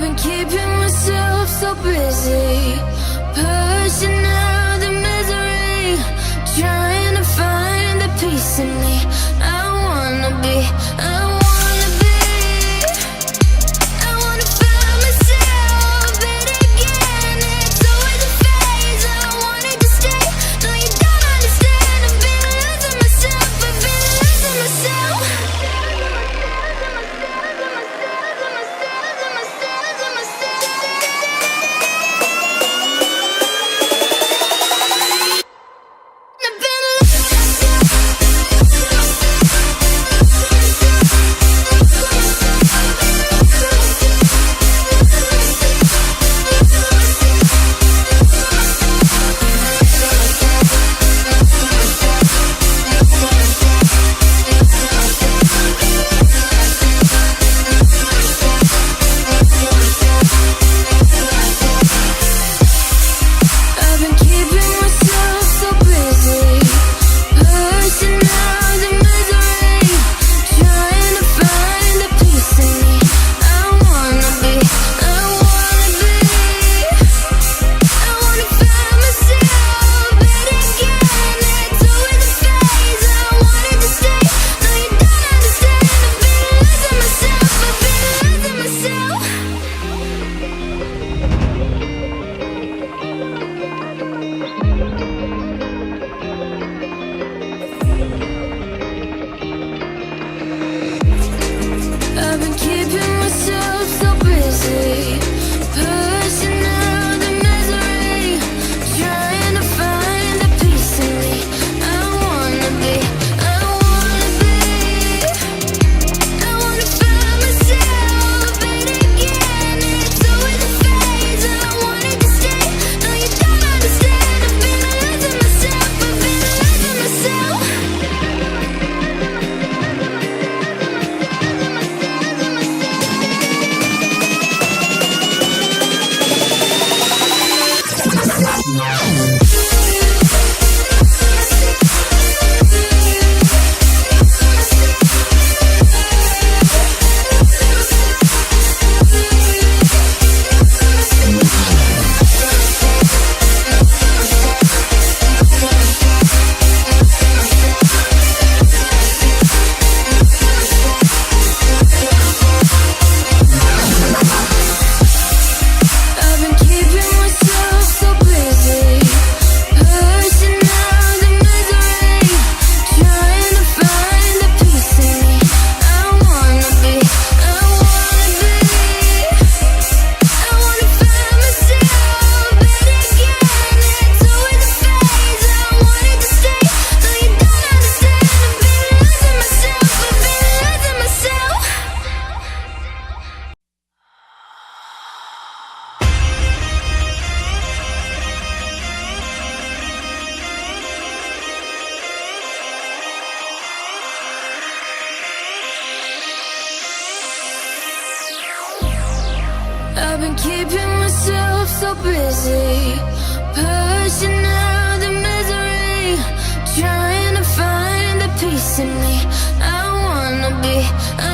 been keeping myself so busy, pushing out the misery, trying to find the peace in me. I wanna be, I wanna be, I wanna find myself, but again, it's always a phase. I wanted to stay, no you don't understand. I've been losing myself, I've been losing myself. I've been keeping myself so busy, pushing out the misery, trying to find the peace in me. I wanna be, I wanna be, I wanna find myself, but again, it's always a phase. I wanted to stay, no you don't understand. I've been losing myself, I've been losing myself. I've been keeping myself so busy, pushing out the misery, trying to find the peace in me. I wanna be, I wanna be, I wanna find myself, but again, it's always a phase. I wanted to stay, no you don't understand. I've been losing myself, I've been losing myself. I've been keeping myself so busy, pushing out the misery, trying to find the peace in me. I wanna be, I